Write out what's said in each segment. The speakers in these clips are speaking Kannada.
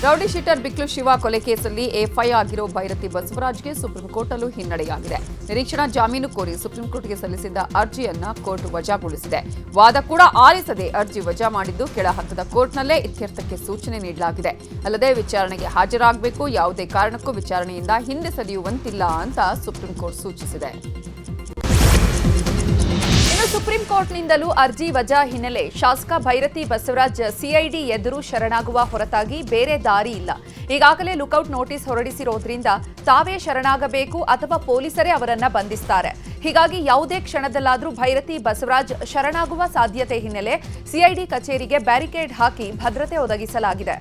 ರೌಡಿ ಶೀಟರ್ ಬಿಕ್ಲು ಶಿವ ಕೊಲೆ ಕೇಸಲ್ಲಿ ಎಫ್ಐ ಆಗಿರೋ ಭೈರತಿ ಬಸವರಾಜ್ಗೆ ಸುಪ್ರೀಂ ಕೋರ್ಟಲ್ಲೂ ಹಿನ್ನಡೆಯಾಗಿದೆ. ನಿರೀಕ್ಷಣಾ ಜಾಮೀನು ಕೋರಿ ಸುಪ್ರೀಂ ಕೋರ್ಟ್ಗೆ ಸಲ್ಲಿಸಿದ್ದ ಅರ್ಜಿಯನ್ನ ಕೋರ್ಟ್ ವಜಾಗೊಳಿಸಿದೆ. ವಾದ ಕೂಡ ಆಲಿಸದೆ ಅರ್ಜಿ ವಜಾ ಮಾಡಿದ್ದು ಕೆಳ ಹಂತದ ಕೋರ್ಟ್ನಲ್ಲೇ ಇತ್ಯರ್ಥಕ್ಕೆ ಸೂಚನೆ ನೀಡಲಾಗಿದೆ. ಅಲ್ಲದೆ ವಿಚಾರಣೆಗೆ ಹಾಜರಾಗಬೇಕು, ಯಾವುದೇ ಕಾರಣಕ್ಕೂ ವಿಚಾರಣೆಯಿಂದ ಹಿಂದೆ ಸರಿಯುವಂತಿಲ್ಲ ಅಂತ ಸುಪ್ರೀಂ ಕೋರ್ಟ್ ಸೂಚಿಸಿದೆ. ಸುಪ್ರೀಂ ಕೋರ್ಟ್ನಿಂದಲೂ ಅರ್ಜಿ ವಜಾ ಹಿನ್ನೆಲೆ ಶಾಸಕ ಭೈರತಿ ಬಸವರಾಜ್ ಸಿಐಡಿ ಎದುರು ಶರಣಾಗುವ ಹೊರತಾಗಿ ಬೇರೆ ದಾರಿ ಇಲ್ಲ. ಈಗಾಗಲೇ ಲುಕೌಟ್ ನೋಟಿಸ್ ಹೊರಡಿಸಿರೋದ್ರಿಂದ ತಾವೇ ಶರಣಾಗಬೇಕು ಅಥವಾ ಪೊಲೀಸರೇ ಅವರನ್ನ ಬಂಧಿಸ್ತಾರೆ. ಹೀಗಾಗಿ ಯಾವುದೇ ಕ್ಷಣದಲ್ಲಾದರೂ ಭೈರತಿ ಬಸವರಾಜ್ ಶರಣಾಗುವ ಸಾಧ್ಯತೆ ಹಿನ್ನೆಲೆ ಸಿಐಡಿ ಕಚೇರಿಗೆ ಬ್ಯಾರಿಕೇಡ್ ಹಾಕಿ ಭದ್ರತೆ ಒದಗಿಸಲಾಗಿದೆ.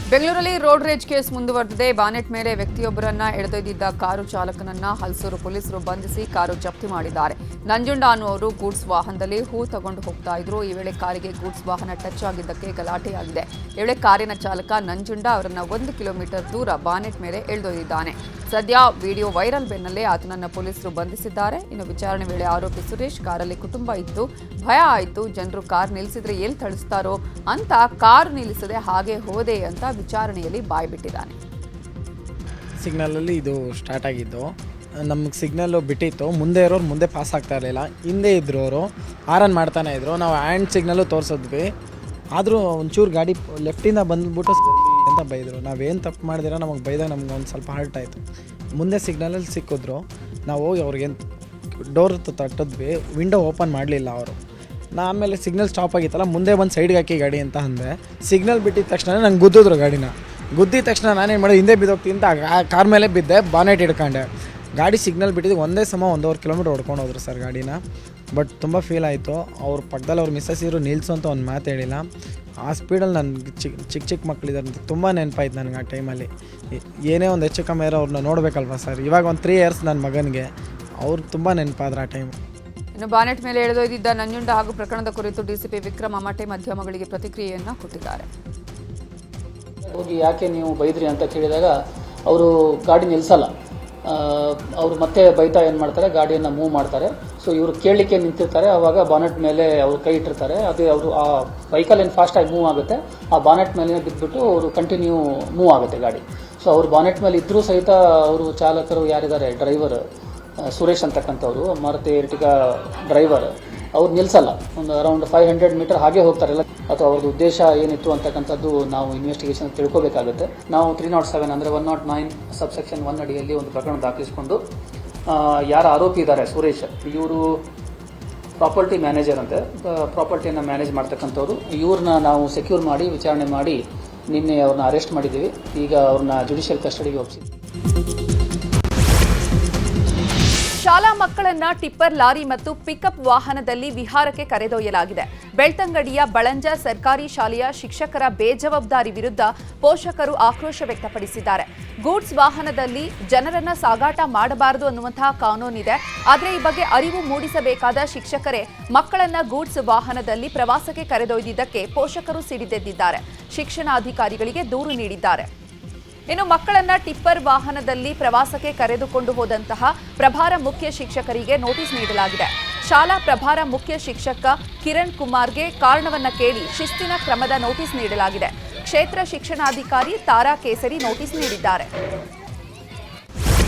ಬೆಂಗಳೂರಲ್ಲಿ ರೋಡ್ ರೇಜ್ ಕೇಸ್ ಮುಂದುವರೆದಿದೆ. ಬಾನೆಟ್ ಮೇಲೆ ವ್ಯಕ್ತಿಯೊಬ್ಬರನ್ನ ಎಳೆದೊಯ್ದಿದ್ದ ಕಾರು ಚಾಲಕನನ್ನ ಹಲಸೂರು ಪೊಲೀಸರು ಬಂಧಿಸಿ ಕಾರು ಜಪ್ತಿ ಮಾಡಿದ್ದಾರೆ. ನಂಜುಂಡ ಅನ್ನುವರು ಗೂಡ್ಸ್ ವಾಹನದಲ್ಲಿ ಹೂ ತಗೊಂಡು ಹೋಗ್ತಾ ಇದ್ರು. ಈ ವೇಳೆ ಕಾರಿಗೆ ಗೂಡ್ಸ್ ವಾಹನ ಟಚ್ ಆಗಿದ್ದಕ್ಕೆ ಗಲಾಟೆಯಾಗಿದೆ. ಈ ವೇಳೆ ಕಾರಿನ ಚಾಲಕ ನಂಜುಂಡ ಅವರನ್ನ 1 ಕಿಲೋಮೀಟರ್ ದೂರ ಬಾನೆಟ್ ಮೇಲೆ ಎಳೆದೊಯ್ದಿದ್ದಾನೆ. ಸದ್ಯ ವಿಡಿಯೋ ವೈರಲ್ ಬೆನ್ನಲ್ಲೇ ಆತನನ್ನ ಪೊಲೀಸರು ಬಂಧಿಸಿದ್ದಾರೆ. ಇನ್ನು ವಿಚಾರಣೆ ವೇಳೆ ಆರೋಪಿ ಸುರೇಶ್ ಕಾರಲ್ಲಿ ಕುಟುಂಬ ಇತ್ತು, ಭಯ ಆಯಿತು, ಜನರು ಕಾರ್ ನಿಲ್ಲಿಸಿದ್ರೆ ಎಲ್ಲಿ ಥಳಿಸ್ತಾರೋ ಅಂತ ಕಾರು ನಿಲ್ಲಿಸದೆ ಹಾಗೆ ಹೋದೆ ಅಂತ ವಿಚಾರಣೆಯಲ್ಲಿ ಬಾಯ್ಬಿಟ್ಟಿದ್ದಾನೆ. ಸಿಗ್ನಲಲ್ಲಿ ಇದು ಸ್ಟಾರ್ಟ್ ಆಗಿದ್ದು, ನಮಗೆ ಸಿಗ್ನಲ್ಲು ಬಿಟ್ಟಿತ್ತು. ಮುಂದೆ ಇರೋರು ಮುಂದೆ ಪಾಸ್ ಆಗ್ತಾ ಇರಲಿಲ್ಲ, ಹಿಂದೆ ಇದ್ರು ಅವರು ಆರನ್ ಮಾಡ್ತಾನೆ ಇದ್ರು. ನಾವು ಹ್ಯಾಂಡ್ ಸಿಗ್ನಲ್ಲು ತೋರಿಸಿದ್ವಿ, ಆದರೂ ಒಂಚೂರು ಗಾಡಿ ಲೆಫ್ಟಿಂದ ಬಂದ್ಬಿಟ್ಟು ಅಂತ ಬೈದರು. ನಾವೇನು ತಪ್ಪು ಮಾಡಿದಿರೋ ನಮಗೆ ಬೈದಾಗ ನಮ್ಗೆ ಒಂದು ಸ್ವಲ್ಪ ಹರ್ಟ್ ಆಯಿತು. ಮುಂದೆ ಸಿಗ್ನಲಲ್ಲಿ ಸಿಕ್ಕಿದ್ರು, ನಾವು ಹೋಗಿ ಅವ್ರಿಗೇನು ಡೋರ್ ತಟ್ಟಿದ್ವಿ, ವಿಂಡೋ ಓಪನ್ ಮಾಡಲಿಲ್ಲ ಅವರು. ಆಮೇಲೆ ಸಿಗ್ನಲ್ ಸ್ಟಾಪ್ ಆಗಿತ್ತಲ್ಲ, ಮುಂದೆ ಬಂದು ಸೈಡ್ಗೆ ಹಾಕಿ ಗಾಡಿ ಅಂತ ಅಂದೆ. ಸಿಗ್ನಲ್ ಬಿಟ್ಟಿದ ತಕ್ಷಣ ನಂಗೆ ಗುದ್ದಿದ್ರು. ಗಾಡಿನ ಗುದ್ದಿದ ತಕ್ಷಣ ನಾನೇನು ಮಾಡಿದೆ, ಹಿಂದೆ ಬಿದ್ದೋಗ್ತೀನಿ ಅಂತ ಕಾರ್ ಮೇಲೆ ಬಿದ್ದೆ, ಬಾನೆಟ್ ಹಿಡ್ಕೊಂಡೆ. ಗಾಡಿ ಸಿಗ್ನಲ್ ಬಿಟ್ಟಿದ್ದು ಒಂದೇ ಸಮ 1.5 ಕಿಲೋಮೀಟರ್ ಹೊಡ್ಕೊಂಡು ಹೋದ್ರು ಸರ್ ಗಾಡಿನ. ಬಟ್ ತುಂಬ ಫೀಲ್ ಆಯಿತು. ಅವ್ರ ಪಕ್ಕದಲ್ಲಿ ಅವ್ರ ಮಿಸ್ಸಸ್ ಇದ್ರು, ನಿಲ್ಲಿಸು ಅಂತ ಒಂದು ಮಾತು ಹೇಳಿಲ್ಲ. ಆ ಸ್ಪೀಡಲ್ಲಿ ನನಗೆ ಚಿಕ್ಕ ಮಕ್ಕಳಿದ್ದಾರೆ ಅಂತ ತುಂಬ ನೆನಪಾಯ್ತು ನನಗೆ. ಆ ಟೈಮಲ್ಲಿ ಏನೇ ಒಂದು ಹೆಚ್ಚು ಕಮ್ಮಿ ಇರೋ ಅವ್ರನ್ನ ನೋಡಬೇಕಲ್ವ ಸರ್. ಇವಾಗ ಒಂದು 3 ಇಯರ್ಸ್ ನನ್ನ ಮಗನಿಗೆ, ಅವ್ರು ತುಂಬ ನೆನಪಾದ್ರೆ ಆ ಟೈಮ್. ಇನ್ನು ಬಾನೆಟ್ ಮೇಲೆ ಎಳೆದೊಯ್ದಿದ್ದ ನಂಜುಂಡ ಹಾಗೂ ಪ್ರಕರಣದ ಕುರಿತು ಡಿಸಿಪಿ ವಿಕ್ರಮ್ ಅಮಟೆ ಮಾಧ್ಯಮಗಳಿಗೆ ಪ್ರತಿಕ್ರಿಯೆಯನ್ನು ಕೊಟ್ಟಿದ್ದಾರೆ. ಹೋಗಿ ಯಾಕೆ ನೀವು ಬೈದ್ರಿ ಅಂತ ಕೇಳಿದಾಗ ಅವರು ಗಾಡಿ ನಿಲ್ಲಿಸಲ್ಲ. ಅವರು ಮತ್ತೆ ಬೈತಾ ಏನು ಮಾಡ್ತಾರೆ, ಗಾಡಿಯನ್ನು ಮೂವ್ ಮಾಡ್ತಾರೆ. ಸೊ ಇವರು ಕೇಳಲಿಕ್ಕೆ ನಿಂತಿರ್ತಾರೆ, ಆವಾಗ ಬಾನೆಟ್ ಮೇಲೆ ಅವರು ಕೈ ಇಟ್ಟಿರ್ತಾರೆ. ಅದೇ ಅವರು ಆ ವೆಹಿಕಲ್ ಏನು ಫಾಸ್ಟಾಗಿ ಮೂವ್ ಆಗುತ್ತೆ, ಆ ಬಾನೆಟ್ ಮೇಲೆ ಬಿದ್ದುಬಿಟ್ಟು ಅವರು ಕಂಟಿನ್ಯೂ ಮೂವ್ ಆಗುತ್ತೆ ಗಾಡಿ. ಸೊ ಅವರು ಬಾನೆಟ್ ಮೇಲೆ ಇದ್ದರೂ ಸಹಿತ ಅವರು ಚಾಲಕರು ಯಾರಿದ್ದಾರೆ, ಡ್ರೈವರ್ ಸುರೇಶ್ ಅಂತಕ್ಕಂಥವ್ರು, ಮಾರುತಿ ಎರ್ಟಿಗಾ ಡ್ರೈವರ್, ಅವ್ರು ನಿಲ್ಲಿಸಲ್ಲ. ಒಂದು ಅರೌಂಡ್ 500 ಮೀಟರ್ ಹಾಗೆ ಹೋಗ್ತಾರಲ್ಲ, ಅಥವಾ ಅವ್ರದ್ದು ಉದ್ದೇಶ ಏನಿತ್ತು ಅಂತಕ್ಕಂಥದ್ದು ನಾವು ಇನ್ವೆಸ್ಟಿಗೇಷನ್ ತಿಳ್ಕೋಬೇಕಾಗುತ್ತೆ. ನಾವು 307 ಅಂದರೆ 109 ಸಬ್ಸೆಕ್ಷನ್ 1 ಅಡಿಯಲ್ಲಿ ಒಂದು ಪ್ರಕರಣ ದಾಖಲಿಸಿಕೊಂಡು ಯಾರು ಆರೋಪಿ ಇದ್ದಾರೆ ಸುರೇಶ್, ಇವರು ಪ್ರಾಪರ್ಟಿ ಮ್ಯಾನೇಜರ್ ಅಂತೆ, ಪ್ರಾಪರ್ಟಿಯನ್ನು ಮ್ಯಾನೇಜ್ ಮಾಡ್ತಕ್ಕಂಥವ್ರು. ಇವ್ರನ್ನ ನಾವು ಸೆಕ್ಯೂರ್ ಮಾಡಿ ವಿಚಾರಣೆ ಮಾಡಿ ನಿನ್ನೆ ಅವ್ರನ್ನ ಅರೆಸ್ಟ್ ಮಾಡಿದ್ದೀವಿ. ಈಗ ಅವ್ರನ್ನ ಜುಡಿಷಿಯಲ್ ಕಸ್ಟಡಿಗೆ ಒಪ್ಪಿಸಿದ್ವಿ. ಶಾಲಾ ಮಕ್ಕಳನ್ನ ಟಿಪ್ಪರ್ ಲಾರಿ ಮತ್ತು ಪಿಕಪ್ ವಾಹನದಲ್ಲಿ ವಿಹಾರಕ್ಕೆ ಕರೆದೊಯ್ಯಲಾಗಿದೆ. ಬೆಳ್ತಂಗಡಿಯ ಬಳಂಜ ಸರ್ಕಾರಿ ಶಾಲೆಯ ಶಿಕ್ಷಕರ ಬೇಜವಾಬ್ದಾರಿ ವಿರುದ್ಧ ಪೋಷಕರು ಆಕ್ರೋಶ ವ್ಯಕ್ತಪಡಿಸಿದ್ದಾರೆ. ಗೂಡ್ಸ್ ವಾಹನದಲ್ಲಿ ಜನರನ್ನ ಸಾಗಾಟ ಮಾಡಬಾರದು ಅನ್ನುವಂತಹ ಕಾನೂನಿದೆ. ಆದರೆ ಈ ಬಗ್ಗೆ ಅರಿವು ಮೂಡಿಸಬೇಕಾದ ಶಿಕ್ಷಕರೇ ಮಕ್ಕಳನ್ನ ಗೂಡ್ಸ್ ವಾಹನದಲ್ಲಿ ಪ್ರವಾಸಕ್ಕೆ ಕರೆದೊಯ್ದಿದ್ದಕ್ಕೆ ಪೋಷಕರು ಸಿಡಿದೆದ್ದಿದ್ದಾರೆ. ಶಿಕ್ಷಣಾಧಿಕಾರಿಗಳಿಗೆ ದೂರು ನೀಡಿದ್ದಾರೆ. ಇನ್ನು ಮಕ್ಕಳನ್ನ ಟಿಪ್ಪರ್ ವಾಹನದಲ್ಲಿ ಪ್ರವಾಸಕ್ಕೆ ಕರೆದುಕೊಂಡು ಹೋದಂತಹ ಪ್ರಭಾರ ಮುಖ್ಯ ಶಿಕ್ಷಕರಿಗೆ ನೋಟಿಸ್ ನೀಡಲಾಗಿದೆ. ಶಾಲಾ ಪ್ರಭಾರ ಮುಖ್ಯ ಶಿಕ್ಷಕ ಕಿರಣ್ ಕುಮಾರ್ಗೆ ಕಾರಣವನ್ನ ಕೇಳಿ ಶಿಸ್ತಿನ ಕ್ರಮದ ನೋಟಿಸ್ ನೀಡಲಾಗಿದೆ. ಕ್ಷೇತ್ರ ಶಿಕ್ಷಣಾಧಿಕಾರಿ ತಾರಾ ಕೇಸರಿ ನೋಟಿಸ್ ನೀಡಿದ್ದಾರೆ.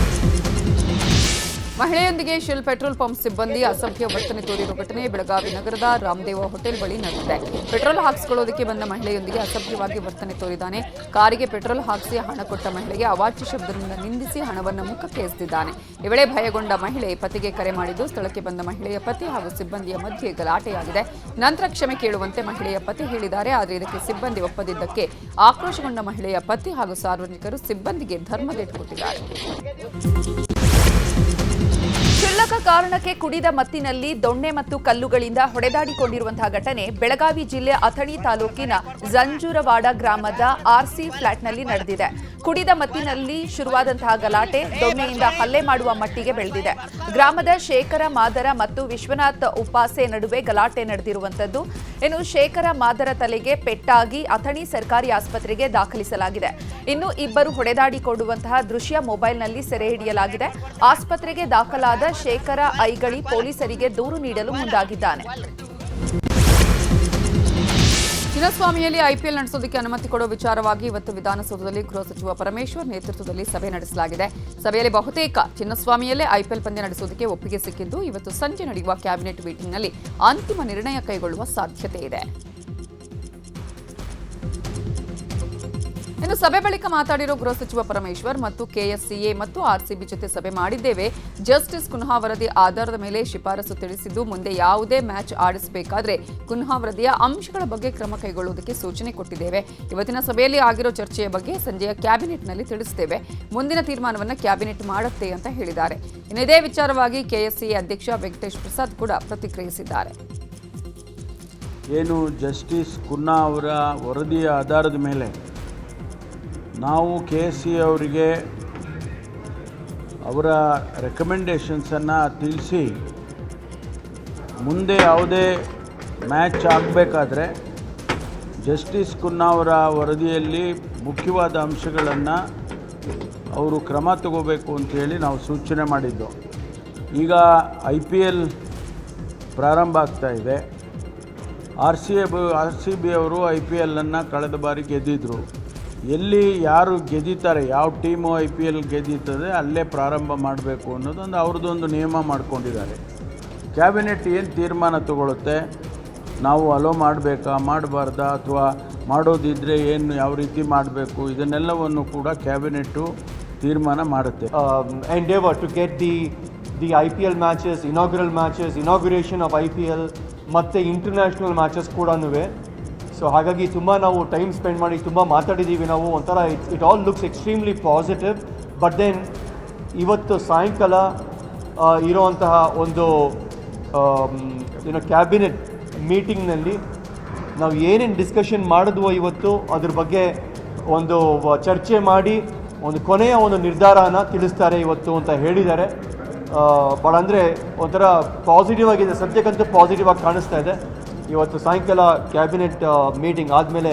ಮಹಿಳೆಯೊಂದಿಗೆ ಶೆಲ್ ಪೆಟ್ರೋಲ್ ಪಂಪ್ ಸಿಬ್ಬಂದಿ ಅಸಭ್ಯ ವರ್ತನೆ ತೋರಿರುವ ಘಟನೆ ಬೆಳಗಾವಿ ನಗರದ ರಾಮದೇವ ಹೋಟೆಲ್ ಬಳಿ ನಡೆದಿದೆ. ಪೆಟ್ರೋಲ್ ಹಾಕಿಸಿಕೊಳ್ಳೋದಕ್ಕೆ ಬಂದ ಮಹಿಳೆಯೊಂದಿಗೆ ಅಸಭ್ಯವಾಗಿ ವರ್ತನೆ ತೋರಿದ್ದಾನೆ. ಕಾರಿಗೆ ಪೆಟ್ರೋಲ್ ಹಾಕಿಸಿ ಹಣ ಕೊಟ್ಟ ಮಹಿಳೆಗೆ ಅವಾಚ್ಯ ಶಬ್ದದಿಂದ ನಿಂದಿಸಿ ಹಣವನ್ನು ಮುಖಕ್ಕೆ ಎಸೆದಿದ್ದಾನೆ. ಈ ವೇಳೆ ಭಯಗೊಂಡ ಮಹಿಳೆ ಪತಿಗೆ ಕರೆ ಮಾಡಿದ್ದು, ಸ್ಥಳಕ್ಕೆ ಬಂದ ಮಹಿಳೆಯ ಪತಿ ಹಾಗೂ ಸಿಬ್ಬಂದಿಯ ಮಧ್ಯೆ ಗಲಾಟೆಯಾಗಿದೆ. ನಂತರ ಕ್ಷಮೆ ಕೇಳುವಂತೆ ಮಹಿಳೆಯ ಪತಿ ಹೇಳಿದ್ದಾರೆ. ಆದರೆ ಇದಕ್ಕೆ ಸಿಬ್ಬಂದಿ ಒಪ್ಪದಿದ್ದಕ್ಕೆ ಆಕ್ರೋಶಗೊಂಡ ಮಹಿಳೆಯ ಪತಿ ಹಾಗೂ ಸಾರ್ವಜನಿಕರು ಸಿಬ್ಬಂದಿಗೆ ಧರ್ಮಗೇಟು ಕೊಟ್ಟಿದ್ದಾರೆ. ಕ್ಷುಲ್ಲಕ ಕಾರಣಕ್ಕೆ ಕುಡಿದ ಮತ್ತಿನಲ್ಲಿ ದೊಣ್ಣೆ ಮತ್ತು ಕಲ್ಲುಗಳಿಂದ ಹೊಡೆದಾಡಿಕೊಂಡಿರುವಂತಹ ಘಟನೆ ಬೆಳಗಾವಿ ಜಿಲ್ಲೆ ಅಥಣಿ ತಾಲೂಕಿನ ಜಂಜೂರವಾಡ ಗ್ರಾಮದ ಆರ್ಸಿ ಫ್ಲಾಟ್ನಲ್ಲಿ ನಡೆದಿದೆ. ಕುಡಿದ ಮತ್ತಿನಲ್ಲಿ ಶುರುವಾದಂತಹ ಗಲಾಟೆ ದೊಣ್ಣೆಯಿಂದ ಹಲ್ಲೆ ಮಾಡುವ ಮಟ್ಟಿಗೆ ಬೆಳೆದಿದೆ. ಗ್ರಾಮದ ಶೇಖರ ಮಾದರ ಮತ್ತು ವಿಶ್ವನಾಥ್ ಉಪಾಸೆ ನಡುವೆ ಗಲಾಟೆ ನಡೆದಿರುವಂತದ್ದು. ಇನ್ನು ಶೇಖರ ಮಾದರ ತಲೆಗೆ ಪೆಟ್ಟಾಗಿ ಅಥಣಿ ಸರ್ಕಾರಿ ಆಸ್ಪತ್ರೆಗೆ ದಾಖಲಿಸಲಾಗಿದೆ. ಇನ್ನು ಇಬ್ಬರು ಹೊಡೆದಾಡಿಕೊಳ್ಳುವಂತಹ ದೃಶ್ಯ ಮೊಬೈಲ್ನಲ್ಲಿ ಸೆರೆ ಹಿಡಿಯಲಾಗಿದೆ. ಆಸ್ಪತ್ರೆಗೆ ದಾಖಲಾದ ಶೇಖರ ಐಗಳಿ ಪೊಲೀಸರಿಗೆ ದೂರು ನೀಡಲು ಮುಂದಾಗಿದ್ದಾನೆ. ಚಿನ್ನಸ್ವಾಮಿಯಲ್ಲಿ ಐಪಿಎಲ್ ನಡೆಸೋದಕ್ಕೆ ಅನುಮತಿ ಕೊಡುವ ವಿಚಾರವಾಗಿ ಇವತ್ತು ವಿಧಾನಸೌಧದಲ್ಲಿ ಗೃಹ ಸಚಿವ ಪರಮೇಶ್ವರ್ ನೇತೃತ್ವದಲ್ಲಿ ಸಭೆ ನಡೆಸಲಾಗಿದೆ. ಸಭೆಯಲ್ಲಿ ಬಹುತೇಕ ಚಿನ್ನಸ್ವಾಮಿಯಲ್ಲೇ ಐಪಿಎಲ್ ಪಂದ್ಯ ನಡೆಸೋದಕ್ಕೆ ಒಪ್ಪಿಗೆ ಸಿಕ್ಕಿದ್ದು ಇವತ್ತು ಸಂಜೆ ನಡೆಯುವ ಕ್ಯಾಬಿನೆಟ್ ಮೀಟಿಂಗ್ನಲ್ಲಿ ಅಂತಿಮ ನಿರ್ಣಯ ಕೈಗೊಳ್ಳುವ ಸಾಧ್ಯತೆ ಇದೆ. ಇನ್ನು ಸಭೆ ಬಳಿಕ ಮಾತಾಡಿರೋ ಗೃಹ ಸಚಿವ ಪರಮೇಶ್ವರ್ ಮತ್ತು ಕೆಎಸ್ಸಿಎ ಮತ್ತು ಆರ್ಸಿಬಿ ಜೊತೆ ಸಭೆ ಮಾಡಿದ್ದೇವೆ. ಜಸ್ಟಿಸ್ ಕುನ್ಹಾ ವರದಿ ಆಧಾರದ ಮೇಲೆ ಶಿಫಾರಸು ತಿಳಿಸಿದ್ದು ಮುಂದೆ ಯಾವುದೇ ಮ್ಯಾಚ್ ಆಡಿಸಬೇಕಾದ್ರೆ ಕುನ್ಹಾ ವರದಿಯ ಅಂಶಗಳ ಬಗ್ಗೆ ಕ್ರಮ ಕೈಗೊಳ್ಳುವುದಕ್ಕೆ ಸೂಚನೆ ಕೊಟ್ಟಿದ್ದೇವೆ. ಇವತ್ತಿನ ಸಭೆಯಲ್ಲಿ ಆಗಿರೋ ಚರ್ಚೆಯ ಬಗ್ಗೆ ಸಂಜೆಯ ಕ್ಯಾಬಿನೆಟ್ನಲ್ಲಿ ತಿಳಿಸುತ್ತೇವೆ. ಮುಂದಿನ ತೀರ್ಮಾನವನ್ನು ಕ್ಯಾಬಿನೆಟ್ ಮಾಡುತ್ತೆ ಅಂತ ಹೇಳಿದ್ದಾರೆ. ಇನ್ನು ಇದೇ ವಿಚಾರವಾಗಿ ಕೆಎಸ್ಸಿಎ ಅಧ್ಯಕ್ಷ ವೆಂಕಟೇಶ್ ಪ್ರಸಾದ್ ಕೂಡ ಪ್ರತಿಕ್ರಿಯಿಸಿದ್ದಾರೆ. ಏನು ಜಸ್ಟಿಸ್ ಕುನ್ನಾ ಅವರ ವರದಿಯ ಆಧಾರದ ಮೇಲೆ ನಾವು KSCA ಅವರಿಗೆ ಅವರ ರೆಕಮೆಂಡೇಷನ್ಸನ್ನು ತಿಳಿಸಿ ಮುಂದೆ ಯಾವುದೇ ಮ್ಯಾಚ್ ಆಗಬೇಕಾದ್ರೆ ಜಸ್ಟಿಸ್ ಕುನ್ನಾ ಅವರ ವರದಿಯಲ್ಲಿ ಮುಖ್ಯವಾದ ಅಂಶಗಳನ್ನು ಅವರು ಕ್ರಮ ತಗೋಬೇಕು ಅಂತೇಳಿ ನಾವು ಸೂಚನೆ ಮಾಡಿದ್ದು. ಈಗ IPL ಪ್ರಾರಂಭ ಆಗ್ತಾ ಇದೆ. RCB ಅವರು IPLನ್ನು ಕಳೆದ ಬಾರಿ ಗೆದ್ದಿದ್ರು. ಎಲ್ಲಿ ಯಾರು ಗೆದ್ದಿದ್ದಾರೆ, ಯಾವ ಟೀಮು IPL ಗೆದ್ದಿರ್ತದೆ ಅಲ್ಲೇ ಪ್ರಾರಂಭ ಮಾಡಬೇಕು ಅನ್ನೋದೊಂದು ಅವ್ರದ್ದೊಂದು ನಿಯಮ ಮಾಡ್ಕೊಂಡಿದ್ದಾರೆ. ಕ್ಯಾಬಿನೆಟ್ ಏನು ತೀರ್ಮಾನ ತಗೊಳುತ್ತೆ, ನಾವು ಅಲೋ ಮಾಡಬೇಕಾ ಮಾಡಬಾರ್ದಾ ಅಥವಾ ಮಾಡೋದಿದ್ದರೆ ಏನು ಯಾವ ರೀತಿ ಮಾಡಬೇಕು, ಇದನ್ನೆಲ್ಲವನ್ನು ಕೂಡ ಕ್ಯಾಬಿನೆಟ್ಟು ತೀರ್ಮಾನ ಮಾಡುತ್ತೆ. Endeavor to get the IPL matches, inaugural matches, inauguration of IPL ಮತ್ತು ಇಂಟರ್ನ್ಯಾಷನಲ್ ಮ್ಯಾಚಸ್ ಕೂಡ. ಸೊ ಹಾಗಾಗಿ ತುಂಬ ನಾವು ಟೈಮ್ ಸ್ಪೆಂಡ್ ಮಾಡಿ ತುಂಬ ಮಾತಾಡಿದ್ದೀವಿ ನಾವು. ಒಂಥರ it all looks extremely positive. But then ಇವತ್ತು ಸಾಯಂಕಾಲ ಇರೋವಂತಹ ಒಂದು ಕ್ಯಾಬಿನೆಟ್ ಮೀಟಿಂಗ್ನಲ್ಲಿ ನಾವು ಏನೇನು ಡಿಸ್ಕಷನ್ ಮಾಡಿದ್ವೋ ಇವತ್ತು ಅದ್ರ ಬಗ್ಗೆ ಒಂದು ಚರ್ಚೆ ಮಾಡಿ ಒಂದು ಕೊನೆಯ ಒಂದು ನಿರ್ಧಾರನ ತಿಳಿಸ್ತಾರೆ ಇವತ್ತು ಅಂತ ಹೇಳಿದ್ದಾರೆ. ಭಾಳ ಅಂದರೆ ಒಂಥರ ಪಾಸಿಟಿವ್ ಆಗಿದೆ, ಸದ್ಯಕ್ಕಂತೂ ಪಾಸಿಟಿವ್ ಆಗಿ ಕಾಣಿಸ್ತಾ ಇದೆ. ಇವತ್ತು ಸಾಯಂಕಾಲ ಕ್ಯಾಬಿನೆಟ್ ಮೀಟಿಂಗ್ ಆದಮೇಲೆ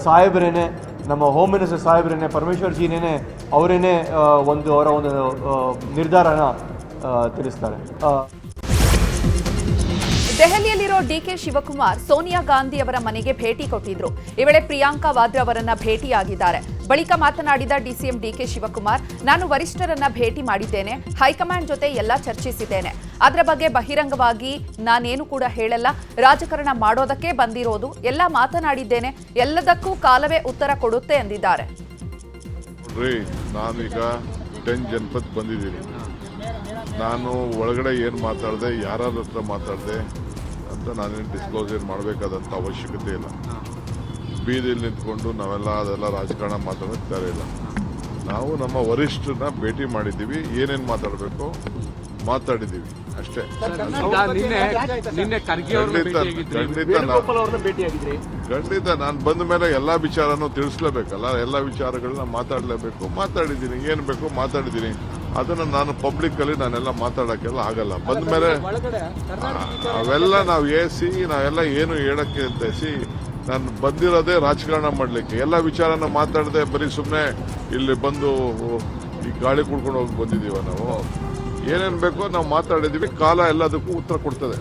ಸಾಹೇಬ್ರೇನೆ, ನಮ್ಮ ಹೋಮ್ ಮಿನಿಸ್ಟರ್ ಸಾಹೇಬ್ರೇನೆ, ಪರಮೇಶ್ವರ್ ಜಿನೇ ಅವರೇನೆ ಅವರ ಒಂದು ನಿರ್ಧಾರನ ತಿಳಿಸ್ತಾರೆ. ದೆಹಲಿಯಲ್ಲಿರೋ ಡಿಕೆ ಶಿವಕುಮಾರ್ ಸೋನಿಯಾ ಗಾಂಧಿ ಅವರ ಮನೆಗೆ ಭೇಟಿ ಕೊಟ್ಟಿದ್ರು. ಈ ವೇಳೆ ಪ್ರಿಯಾಂಕಾ ವಾದ್ರಾ ಅವರನ್ನ ಭೇಟಿಯಾಗಿದ್ದಾರೆ. ಬಳಿಕ ಮಾತನಾಡಿದ ಡಿಸಿಎಂ ಡಿಕೆ ಶಿವಕುಮಾರ್, ನಾನು ವರಿಷ್ಠರನ್ನ ಭೇಟಿ ಮಾಡಿದ್ದೇನೆ, ಹೈಕಮಾಂಡ್ ಜೊತೆ ಎಲ್ಲ ಚರ್ಚಿಸಿದ್ದೇನೆ. ಅದರ ಬಗ್ಗೆ ಬಹಿರಂಗವಾಗಿ ನಾನೇನು ಕೂಡ ಹೇಳಲ್ಲ, ರಾಜಕಾರಣ ಮಾಡೋದಕ್ಕೆ ಬಂದಿರೋದು, ಎಲ್ಲ ಮಾತನಾಡಿದ್ದೇನೆ, ಎಲ್ಲದಕ್ಕೂ ಕಾಲವೇ ಉತ್ತರ ಕೊಡುತ್ತೆ ಎಂದಿದ್ದಾರೆ. ನಾನೀಗ 10 ಜನಪದ ಬಂದಿದ್ದೀನಿ. ನಾನು ಒಳಗಡೆ ಏನು ಮಾತಾಡಿದೆ, ಯಾರ ಹತ್ರ ಮಾತಾಡಿದೆ ಅಂತ ನಾನೇನು ಡಿಸ್ಕ್ಲೋಸರ್ ಮಾಡಬೇಕಾದಂಥ ಅವಶ್ಯಕತೆ ಇಲ್ಲ. ಬೀದಿಯಲ್ಲಿ ನಿಂತ್ಕೊಂಡು ನಾವೆಲ್ಲ ಅದೆಲ್ಲ ರಾಜಕಾರಣ ಮಾತಾಡೋಕ್ಕೆ ಇಲ್ಲ. ನಾವು ನಮ್ಮ ವರಿಷ್ಠರನ್ನ ಭೇಟಿ ಮಾಡಿದ್ದೀವಿ, ಏನೇನು ಮಾತಾಡಬೇಕು ಮಾತಾಡಿದ್ದೀವಿ ಅಷ್ಟೇ. ಖಂಡಿತ ನಾನು ಬಂದ ಮೇಲೆ ಎಲ್ಲ ವಿಚಾರನೂ ತಿಳಿಸ್ಲೇಬೇಕಲ್ಲ, ಎಲ್ಲ ವಿಚಾರಗಳನ್ನ ಮಾತಾಡಿದ್ದೀನಿ, ಏನು ಬೇಕು ಮಾತಾಡಿದ್ದೀನಿ. ಅದನ್ನು ನಾನು ಪಬ್ಲಿಕ್ಕಲ್ಲಿ ನಾನೆಲ್ಲ ಮಾತಾಡೋಕ್ಕೆಲ್ಲ ಆಗಲ್ಲ. ಬಂದ ಮೇಲೆ ಅವೆಲ್ಲ ನಾವು ನಾವೆಲ್ಲ ಏನು ಹೇಳಕ್ಕೆ ಅಂತೇಸಿ ನಾನು ಬಂದಿರೋದೇ ರಾಜಕಾರಣ ಮಾಡಲಿಕ್ಕೆ. ಎಲ್ಲ ವಿಚಾರನ ಮಾತಾಡದೆ ಬರೀ ಸುಮ್ಮನೆ ಇಲ್ಲಿ ಬಂದು ಈ ಗಾಳಿ ಕುಡ್ಕೊಂಡು ಹೋಗಿ ಬಂದಿದ್ದೀವ. ನಾವು ಏನೇನು ಬೇಕೋ ನಾವು ಮಾತಾಡಿದ್ದೀವಿ, ಕಾಲ ಎಲ್ಲದಕ್ಕೂ ಉತ್ತರ ಕೊಡ್ತದೆ.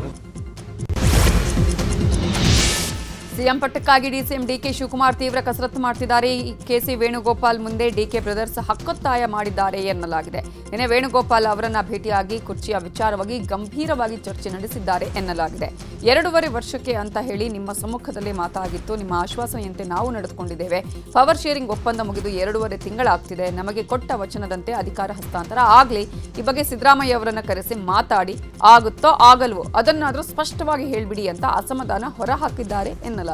ಸಿಎಂ ಪಟ್ಟಕ್ಕಾಗಿ ಡಿಸಿಎಂ ಡಿಕೆ ಶಿವಕುಮಾರ್ ತೀವ್ರ ಕಸರತ್ತು ಮಾಡ್ತಿದ್ದಾರೆ. ಕೆಸಿ ವೇಣುಗೋಪಾಲ್ ಮುಂದೆ ಡಿಕೆ ಬ್ರದರ್ಸ್ ಹಕ್ಕೊತ್ತಾಯ ಮಾಡಿದ್ದಾರೆ ಎನ್ನಲಾಗಿದೆ. ನಿನ್ನೆ ವೇಣುಗೋಪಾಲ್ ಅವರನ್ನ ಭೇಟಿಯಾಗಿ ಕುರ್ಚಿಯ ವಿಚಾರವಾಗಿ ಗಂಭೀರವಾಗಿ ಚರ್ಚೆ ನಡೆಸಿದ್ದಾರೆ ಎನ್ನಲಾಗಿದೆ. 2.5 ವರ್ಷಕ್ಕೆ ಅಂತ ಹೇಳಿ ನಿಮ್ಮ ಸಮ್ಮುಖದಲ್ಲಿ ಮಾತಾಗಿತ್ತು, ನಿಮ್ಮ ಆಶ್ವಾಸನೆಯಂತೆ ನಾವು ನಡೆದುಕೊಂಡಿದ್ದೇವೆ. ಪವರ್ ಶೇರಿಂಗ್ ಒಪ್ಪಂದ ಮುಗಿದು 2.5 ತಿಂಗಳಾಗ್ತಿದೆ. ನಮಗೆ ಕೊಟ್ಟ ವಚನದಂತೆ ಅಧಿಕಾರ ಹಸ್ತಾಂತರ ಆಗಲಿ. ಈ ಬಗ್ಗೆ ಸಿದ್ದರಾಮಯ್ಯ ಅವರನ್ನ ಕರೆಸಿ ಮಾತಾಡಿ, ಆಗುತ್ತೋ ಆಗಲ್ವೋ ಅದನ್ನಾದರೂ ಸ್ಪಷ್ಟವಾಗಿ ಹೇಳ್ಬಿಡಿ ಅಂತ ಅಸಮಾಧಾನ ಹೊರಹಾಕಿದ್ದಾರೆ ಎನ್ನಲಾಗಿದೆ.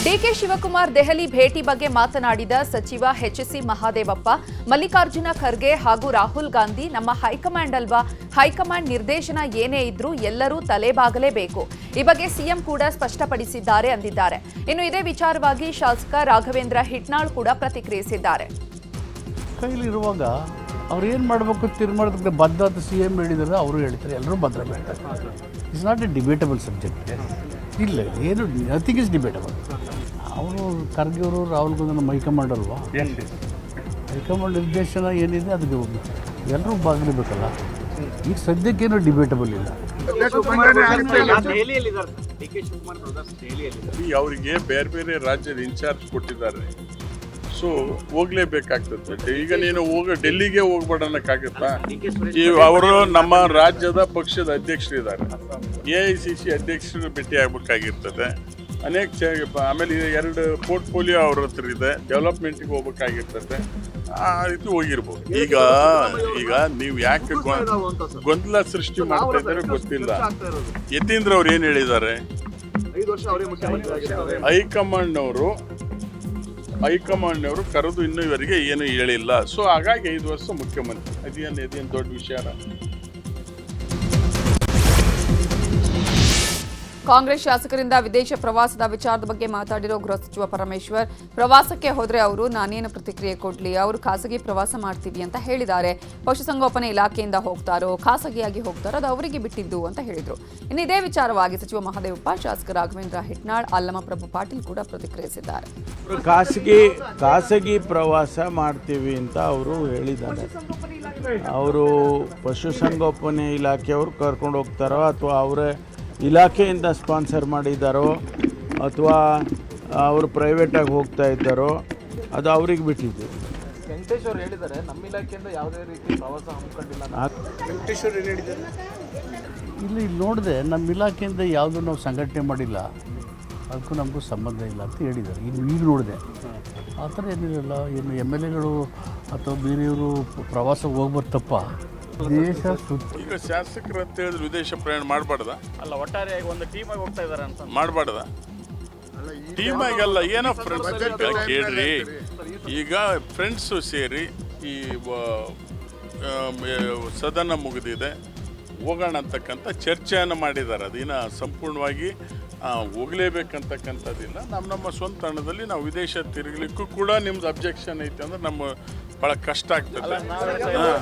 ಡಿಕೆ ಶಿವಕುಮಾರ್ ದೆಹಲಿ ಭೇಟಿ ಬಗ್ಗೆ ಮಾತನಾಡಿದ ಸಚಿವ ಎಚ್ಸಿ ಮಹಾದೇವಪ್ಪ, ಮಲ್ಲಿಕಾರ್ಜುನ ಖರ್ಗೆ ಹಾಗೂ ರಾಹುಲ್ ಗಾಂಧಿ ನಮ್ಮ ಹೈಕಮಾಂಡ್ ಅಲ್ವಾ, ಹೈಕಮಾಂಡ್ ನಿರ್ದೇಶನ ಏನೇ ಇದ್ರೂ ಎಲ್ಲರೂ ತಲೆಬಾಗಲೇಬೇಕು. ಈ ಬಗ್ಗೆ ಸಿಎಂ ಕೂಡ ಸ್ಪಷ್ಟಪಡಿಸಿದ್ದಾರೆ ಅಂದಿದ್ದಾರೆ. ಇನ್ನು ಇದೇ ವಿಚಾರವಾಗಿ ಶಾಸಕ ರಾಘವೇಂದ್ರ ಹಿಟ್ನಾಳ್ ಕೂಡ ಪ್ರತಿಕ್ರಿಯಿಸಿದ್ದಾರೆ. ಕೈಲಿರುವಾಗ ಅವ್ರು ಏನು ಮಾಡಬೇಕು ತೀರ್ಮಾನಕ್ಕೆ ಬದ್ಧ ಅಂತ CM ಹೇಳಿದರೆ ಅವರು ಹೇಳ್ತಾರೆ, ಎಲ್ಲರೂ ಭದ್ರ ಹೇಳ್ತಾರೆ. It's not A debatable subject. ಇಲ್ಲ, ಏನು ನಥಿಂಗ್ ಇಸ್ ಡಿಬೇಟಬಲ್. ಅವರು ಖರ್ಗೆ ಅವರು ರಾಹುಲ್ ಗಾಂಧಿ ನಮ್ಮ ಹೈಕಮಾಂಡ್ ಅಲ್ವಾ, ಹೈಕಮಾಂಡ್ ನಿರ್ದೇಶನ ಏನಿದೆ ಅದಕ್ಕೆ ಎಲ್ಲರೂ ಭಾಗಲೇಬೇಕಲ್ಲ. ಈಗ ಸದ್ಯಕ್ಕೇನು ಡಿಬೇಟಬಲ್ ಇಲ್ಲ. ಅವರಿಗೆ ಬೇರೆ ಬೇರೆ ರಾಜ್ಯದ ಇನ್ಚಾರ್ಜ್ ಕೊಟ್ಟಿದ್ದಾರೆ, ಸೊ ಹೋಗ್ಲೇಬೇಕಾಗ್ತದೆ. ಈಗ ನೀನು ಡೆಲ್ಲಿಗೆ ಹೋಗ್ಬೇಡ ಅನ್ನಕ್ಕಾಗತ್ತಾ? ಅವರು ನಮ್ಮ ರಾಜ್ಯದ ಪಕ್ಷದ ಅಧ್ಯಕ್ಷರಿದ್ದಾರೆ, AICC ಅಧ್ಯಕ್ಷರು ಭೇಟಿ ಆಗ್ಬೇಕಾಗಿರ್ತದೆ. ಆಮೇಲೆ 2 ಪೋರ್ಟ್ಫೋಲಿಯೋ ಅವ್ರ ಹತ್ರ ಇದೆ, ಡೆವಲಪ್ಮೆಂಟ್ಗೆ ಹೋಗ್ಬೇಕಾಗಿರ್ತದೆ. ಇದು ಹೋಗಿರ್ಬೋದು. ಈಗ ನೀವು ಯಾಕೆ ಗೊಂದಲ ಸೃಷ್ಟಿ ಮಾಡ್ತಾ ಇದ್ದಾರೆ ಗೊತ್ತಿಲ್ಲ. ಯತೀಂದ್ರ ಅವ್ರು ಏನು ಹೇಳಿದ್ದಾರೆ, ಹೈಕಮಾಂಡ್ನವರು ಕರೆದು ಇನ್ನೂ ಇವರಿಗೆ ಏನು ಹೇಳಿಲ್ಲ, ಸೊ ಹಾಗಾಗಿ 5 ವರ್ಷ ಮುಖ್ಯಮಂತ್ರಿ. ಅದೇನು ದೊಡ್ಡ ವಿಚಾರ? ಕಾಂಗ್ರೆಸ್ ಶಾಸಕರಿಂದ ವಿದೇಶ ಪ್ರವಾಸದ ವಿಚಾರದ ಬಗ್ಗೆ ಮಾತಾಡಿರೋ ಗೃಹ ಸಚಿವ ಪರಮೇಶ್ವರ್, ಪ್ರವಾಸಕ್ಕೆ ಹೋದ್ರೆ ಅವರು ನಾನೇನು ಪ್ರತಿಕ್ರಿಯೆ ಕೊಡ್ಲಿ, ಅವರು ಖಾಸಗಿ ಪ್ರವಾಸ ಮಾಡ್ತೀವಿ ಅಂತ ಹೇಳಿದ್ದಾರೆ. ಪಶುಸಂಗೋಪನೆ ಇಲಾಖೆಯಿಂದ ಹೋಗ್ತಾರೋ ಖಾಸಗಿಯಾಗಿ ಹೋಗ್ತಾರೋ ಅದು ಅವರಿಗೆ ಬಿಟ್ಟಿದ್ದು ಅಂತ ಹೇಳಿದ್ರು. ಇನ್ನು ಇದೇ ವಿಚಾರವಾಗಿ ಸಚಿವ ಮಹದೇವಪ್ಪ, ಶಾಸಕ ರಾಘವೇಂದ್ರ ಹಿಟ್ನಾಳ್, ಅಲ್ಲಮ ಪ್ರಭು ಪಾಟೀಲ್ ಕೂಡ ಪ್ರತಿಕ್ರಿಯಿಸಿದ್ದಾರೆ. ಖಾಸಗಿ ಪ್ರವಾಸ ಮಾಡ್ತೀವಿ ಅಂತ ಅವರು ಹೇಳಿದ್ದಾರೆ. ಅವರು ಪಶುಸಂಗೋಪನೆ ಇಲಾಖೆಯವರು ಕರ್ಕೊಂಡು ಹೋಗ್ತಾರೋ ಅಥವಾ ಅವರೇ ಇಲಾಖೆಯಿಂದ ಸ್ಪಾನ್ಸರ್ ಮಾಡಿದ್ದಾರೋ ಅಥವಾ ಅವರು ಪ್ರೈವೇಟಾಗಿ ಹೋಗ್ತಾ ಇದ್ದಾರೋ ಅದು ಅವ್ರಿಗೆ ಬಿಟ್ಟಿದ್ದು. ವೆಂಕಟೇಶ್ ಅವರು ಹೇಳಿದ್ದಾರೆ ನಮ್ಮ ಇಲಾಖೆಯಿಂದ ಯಾವುದೇ ರೀತಿ ಪ್ರವಾಸ ಹಮ್ಮಿಕೊಂಡಿಲ್ಲ. ವೆಂಕಟೇಶ್ ಅವರು ಏನು ಹೇಳಿದ್ದಾರೆ? ಇಲ್ಲಿ ನೋಡಿದೆ, ನಮ್ಮ ಇಲಾಖೆಯಿಂದ ಯಾವುದೂ ನಾವು ಸಂಘಟನೆ ಮಾಡಿಲ್ಲ, ಅದಕ್ಕೂ ನಮಗೂ ಸಂಬಂಧ ಇಲ್ಲ ಅಂತ ಹೇಳಿದ್ದಾರೆ. ಈಗ ನೋಡಿದೆ ಆ ಥರ ಏನಿರಲ್ಲ. ಏನು MLAಗಳು ಅಥವಾ ಬೇರೆಯವರು ಪ್ರವಾಸಕ್ಕೆ ಹೋಗ್ಬಾರ್ದು ತಪ್ಪ. ದೇಶ ಈಗ ಶಾಸಕರು ಅಂತ ಹೇಳಿದ್ರೆ ವಿದೇಶ ಪ್ರಯಾಣ ಮಾಡಬಾರ್ದ? ಅಲ್ಲ, ಒಟ್ಟಾರೆ ಒಂದು ಟೀಮ್ ಆಗಿ ಹೋಗ್ತಾ ಇದ್ದಾರೆ ಅಂತ ಮಾಡಬಾರ್ದ? ಟೀಮ್ ಆಗಿಲ್ಲ, ಏನೋ ಫ್ರೆಂಡ್ಸ್ ಕೇಳ್ರಿ. ಈಗ ಫ್ರೆಂಡ್ಸು ಸೇರಿ ಈ ಸದನ ಮುಗಿದಿದೆ, ಹೋಗೋಣ ಅಂತಕ್ಕಂಥ ಚರ್ಚೆಯನ್ನು ಮಾಡಿದ್ದಾರೆ. ಅದಿನ ಸಂಪೂರ್ಣವಾಗಿ ಹೋಗಲೇಬೇಕಂತಕ್ಕಂಥದ್ದಿಲ್ಲ. ನಮ್ಮ ಸ್ವಂತ ಹಣದಲ್ಲಿ ನಾವು ವಿದೇಶ ತಿರುಗಲಿಕ್ಕೂ ಕೂಡ ನಿಮ್ದು ಅಬ್ಜೆಕ್ಷನ್ ಐತೆ ಅಂದ್ರೆ ನಮ್ಮ ಭಾಳ ಕಷ್ಟ ಆಗ್ತದೆ.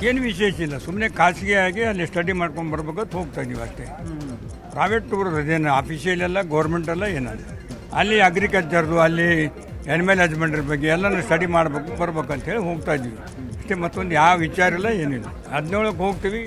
ಏನು ವಿಶೇಷ ಇಲ್ಲ, ಸುಮ್ಮನೆ ಖಾಸಗಿಯಾಗಿ ಅಲ್ಲಿ ಸ್ಟಡಿ ಮಾಡ್ಕೊಂಡು ಬರ್ಬೇಕಂತ ಹೋಗ್ತಾ ಇದೀವಿ ಅಷ್ಟೇ. ಪ್ರೈವೇಟ್ ಟೂರ್ ಅದೇನು ಅಫಿಷಿಯಲ್ ಎಲ್ಲ ಗೌರ್ಮೆಂಟ್ ಎಲ್ಲ ಏನಲ್ಲ. ಅಲ್ಲಿ ಅಗ್ರಿಕಲ್ಚರ್ದು, ಅಲ್ಲಿ ಅನಿಮಲ್ ಹಸ್ಬೆಂಡ್ರಿ ಬಗ್ಗೆ ಎಲ್ಲ ಸ್ಟಡಿ ಮಾಡಬೇಕು ಬರ್ಬೇಕಂತೇಳಿ ಹೋಗ್ತಾ ಇದ್ದೀವಿ ಅಷ್ಟೇ. ಮತ್ತೊಂದು ಯಾವ ವಿಚಾರ ಇಲ್ಲ, ಏನಿಲ್ಲ. 17ಕ್ಕೆ ಹೋಗ್ತೀವಿ.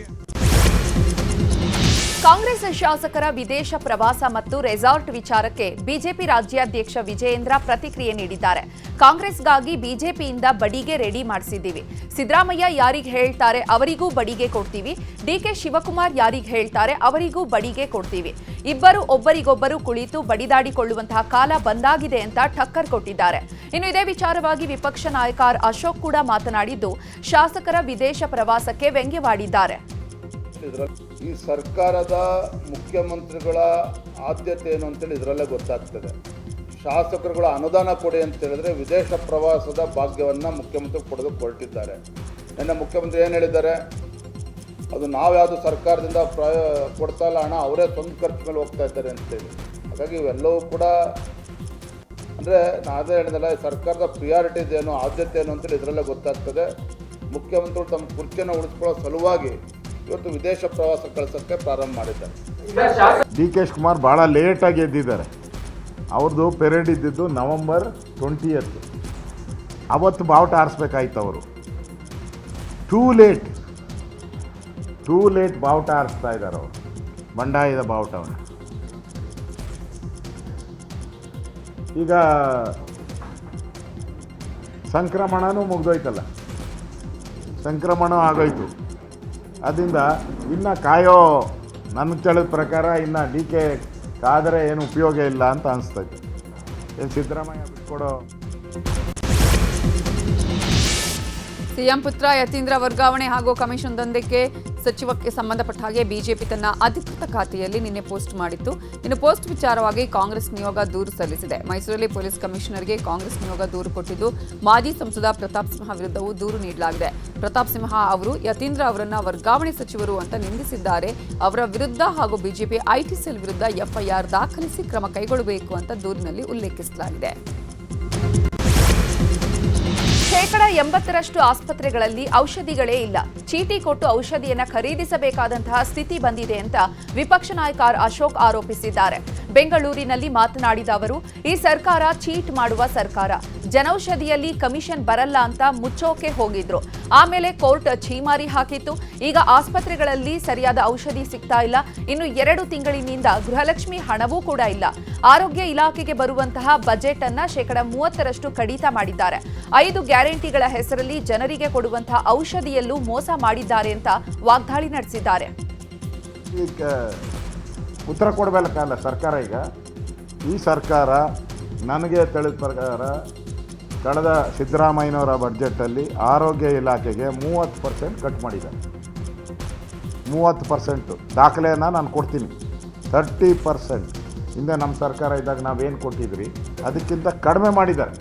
ಕಾಂಗ್ರೆಸ್ ಶಾಸಕರ ವಿದೇಶ ಪ್ರವಾಸ ಮತ್ತು ರೆಸಾರ್ಟ್ ವಿಚಾರಕ್ಕೆ ಬಿಜೆಪಿ ರಾಜ್ಯಾಧ್ಯಕ್ಷ ವಿಜಯೇಂದ್ರ ಪ್ರತಿಕ್ರಿಯೆ ನೀಡಿದ್ದಾರೆ. ಕಾಂಗ್ರೆಸ್ಗಾಗಿ ಬಿಜೆಪಿಯಿಂದ ಬಡಿಗೆ ರೆಡಿ ಮಾಡಿಸಿದ್ದೀವಿ. ಸಿದ್ದರಾಮಯ್ಯ ಯಾರಿಗೆ ಹೇಳ್ತಾರೆ ಅವರಿಗೂ ಬಡಿಗೆ ಕೊಡ್ತೀವಿ. DK ಶಿವಕುಮಾರ್ ಯಾರಿಗೆ ಹೇಳ್ತಾರೆ ಅವರಿಗೂ ಬಡಿಗೆ ಕೊಡ್ತೀವಿ. ಇಬ್ಬರು ಒಬ್ಬರಿಗೊಬ್ಬರು ಕುಳಿತು ಬಡಿದಾಡಿಕೊಳ್ಳುವಂತಹ ಕಾಲ ಬಂದಾಗಿದೆ ಅಂತ ಠಕ್ಕರ್ ಕೊಟ್ಟಿದ್ದಾರೆ. ಇನ್ನು ಇದೇ ವಿಚಾರವಾಗಿ ವಿಪಕ್ಷ ನಾಯಕ ಅಶೋಕ್ ಕೂಡ ಮಾತನಾಡಿದ್ದು, ಶಾಸಕರ ವಿದೇಶ ಪ್ರವಾಸಕ್ಕೆ ವ್ಯಂಗ್ಯವಾಡಿದ್ದಾರೆ. ಈ ಸರ್ಕಾರದ ಮುಖ್ಯಮಂತ್ರಿಗಳ ಆದ್ಯತೆ ಏನು ಅಂತೇಳಿ ಇದರಲ್ಲೇ ಗೊತ್ತಾಗ್ತದೆ. ಶಾಸಕರುಗಳ ಅನುದಾನ ಕೊಡಿ ಅಂತ ಹೇಳಿದ್ರೆ ವಿದೇಶ ಪ್ರವಾಸದ ಭಾಗ್ಯವನ್ನು ಮುಖ್ಯಮಂತ್ರಿ ಕೊಡೋದಕ್ಕೆ ಹೊರಟಿದ್ದಾರೆ. ನಿನ್ನೆ ಮುಖ್ಯಮಂತ್ರಿ ಏನು ಹೇಳಿದ್ದಾರೆ, ಅದು ನಾವು ಯಾವುದು ಸರ್ಕಾರದಿಂದ ಕೊಡ್ತಾ ಇಲ್ಲ, ಹಣ ಅವರೇ ಸ್ವಂತ ಖರ್ಚು ಮೇಲೆ ಹೋಗ್ತಾ ಇದ್ದಾರೆ ಅಂತೇಳಿ. ಹಾಗಾಗಿ ಇವೆಲ್ಲವೂ ಕೂಡ ಅಂದರೆ ನಾನೇ ಹೇಳಿದಲ್ಲ, ಸರ್ಕಾರದ ಪ್ರಿಯಾರಿಟೀಸ್ ಏನು, ಆದ್ಯತೆ ಏನು ಅಂತೇಳಿ ಇದರಲ್ಲೇ ಗೊತ್ತಾಗ್ತದೆ. ಮುಖ್ಯಮಂತ್ರಿಗಳು ತಮ್ಮ ಕುರ್ಚಿಯನ್ನು ಉಳಿಸ್ಕೊಳ್ಳೋ ಸಲುವಾಗಿ ಇವತ್ತು ವಿದೇಶ ಪ್ರವಾಸ ಕಳಿಸೋಕ್ಕೆ ಪ್ರಾರಂಭ ಮಾಡಿದ್ದಾರೆ. DK ಶಿವಕುಮಾರ್ ಭಾಳ ಲೇಟಾಗಿ ಎದ್ದಿದ್ದಾರೆ. ಅವ್ರದ್ದು ಪೆರೇಡ್ ಇದ್ದಿದ್ದು November 20th. ಅವತ್ತು ಬಾವುಟ ಆರಿಸ್ಬೇಕಾಯ್ತು ಅವರು. ಟೂ ಲೇಟ್ ಬಾವುಟ ಆರಿಸ್ತಾ ಇದ್ದಾರೆ ಅವರು, ಬಂಡಾಯದ ಬಾವುಟವನ್ನು. ಈಗ ಸಂಕ್ರಮಣನೂ ಮುಗ್ದೋಯ್ತಲ್ಲ, ಸಂಕ್ರಮಣ ಆಗೋಯ್ತು. ಅದರಿಂದ ಇನ್ನು ಕಾಯೋ, ನನ್ನ ತಿಳಿದ ಪ್ರಕಾರ ಇನ್ನು DK ಕಾದರೆ ಏನು ಉಪಯೋಗ ಇಲ್ಲ ಅಂತ ಅನಿಸ್ತೈತೆ. ಏನು ಸಿದ್ದರಾಮಯ್ಯ ಬಿಟ್ಕೊಡೋ. ಸಿಎಂ ಪುತ್ರ ಯತೀಂದ್ರ ವರ್ಗಾವಣೆ ಹಾಗೂ ಕಮಿಷನ್ ದಂಧೆಗೆ ಸಚಿವಕ್ಕೆ ಸಂಬಂಧಪಟ್ಟ ಹಾಗೆ ಬಿಜೆಪಿ ತನ್ನ ಅಧಿಕೃತ ಖಾತೆಯಲ್ಲಿ ನಿನ್ನೆ ಪೋಸ್ಟ್ ಮಾಡಿತ್ತು. ಇನ್ನು ಪೋಸ್ಟ್ ವಿಚಾರವಾಗಿ ಕಾಂಗ್ರೆಸ್ ನಿಯೋಗ ದೂರು ಸಲ್ಲಿಸಿದೆ. ಮೈಸೂರಲ್ಲಿ ಪೊಲೀಸ್ ಕಮಿಷನರ್ಗೆ ಕಾಂಗ್ರೆಸ್ ನಿಯೋಗ ದೂರು ಕೊಟ್ಟಿದ್ದು, ಮಾಜಿ ಸಂಸದ ಪ್ರತಾಪ್ ಸಿಂಹ ವಿರುದ್ಧವೂ ದೂರು ನೀಡಲಾಗಿದೆ. ಪ್ರತಾಪ್ ಸಿಂಹ ಅವರು ಯತೀಂದ್ರ ಅವರನ್ನ ವರ್ಗಾವಣೆ ಸಚಿವರು ಅಂತ ನಿಂದಿಸಿದ್ದಾರೆ. ಅವರ ವಿರುದ್ಧ ಹಾಗೂ ಬಿಜೆಪಿ IT ಸೆಲ್ ವಿರುದ್ಧ FIR ದಾಖಲಿಸಿ ಕ್ರಮ ಕೈಗೊಳ್ಳಬೇಕು ಅಂತ ದೂರಿನಲ್ಲಿ ಉಲ್ಲೇಖಿಸಲಾಗಿದೆ. 80% ಆಸ್ಪತ್ರೆಗಳಲ್ಲಿ ಔಷಧಿಗಳೇ ಇಲ್ಲ. ಚೀಟಿ ಕೊಟ್ಟು ಔಷಧಿಯನ್ನು ಖರೀದಿಸಬೇಕಾದಂತಹ ಸ್ಥಿತಿ ಬಂದಿದೆ ಅಂತ ವಿಪಕ್ಷ ನಾಯಕ ಅಶೋಕ್ ಆರೋಪಿಸಿದ್ದಾರೆ. ಬೆಂಗಳೂರಿನಲ್ಲಿ ಮಾತನಾಡಿದ ಅವರು, ಈ ಸರ್ಕಾರ ಚೀಟ್ ಮಾಡುವ ಸರ್ಕಾರ. ಜನೌಷಧಿಯಲ್ಲಿ ಕಮಿಷನ್ ಬರಲ್ಲ ಅಂತ ಮುಚ್ಚೋಕೆ ಹೋಗಿದ್ರು. ಆಮೇಲೆ ಕೋರ್ಟ್ ಛೀಮಾರಿ ಹಾಕಿತ್ತು. ಈಗ ಆಸ್ಪತ್ರೆಗಳಲ್ಲಿ ಸರಿಯಾದ ಔಷಧಿ ಸಿಗ್ತಾ ಇಲ್ಲ. ಇನ್ನು 2 ತಿಂಗಳಿನಿಂದ ಗೃಹಲಕ್ಷ್ಮಿ ಹಣವೂ ಕೂಡ ಇಲ್ಲ. ಆರೋಗ್ಯ ಇಲಾಖೆಗೆ ಬರುವಂತಹ ಬಜೆಟ್ ಅನ್ನ 30% ಕಡಿತ ಮಾಡಿದ್ದಾರೆ. 5 ಗ್ಯಾರಂಟಿಗಳ ಹೆಸರಲ್ಲಿ ಜನರಿಗೆ ಕೊಡುವಂತಹ ಔಷಧಿಯಲ್ಲೂ ಮೋಸ ಮಾಡಿದ್ದಾರೆ ಅಂತ ವಾಗ್ದಾಳಿ ನಡೆಸಿದ್ದಾರೆ. ಈಗ ಉತ್ತರ ಕೊಡಬೇಕಲ್ಲ ಸರ್ಕಾರ. ಈಗ ಈ ಸರ್ಕಾರ ನನಗೆ ತಿಳಿದ ಪ್ರಕಾರ ಕಳೆದ ಸಿದ್ದರಾಮಯ್ಯನವರ ಬಡ್ಜೆಟಲ್ಲಿ ಆರೋಗ್ಯ ಇಲಾಖೆಗೆ 30% ಕಟ್ ಮಾಡಿದ್ದಾರೆ. 30% ದಾಖಲೆಯನ್ನು ನಾನು ಕೊಡ್ತೀನಿ. 30% ಹಿಂದೆ ನಮ್ಮ ಸರ್ಕಾರ ಇದ್ದಾಗ ನಾವೇನು ಕೊಟ್ಟಿದ್ರಿ ಅದಕ್ಕಿಂತ ಕಡಿಮೆ ಮಾಡಿದ್ದಾರೆ.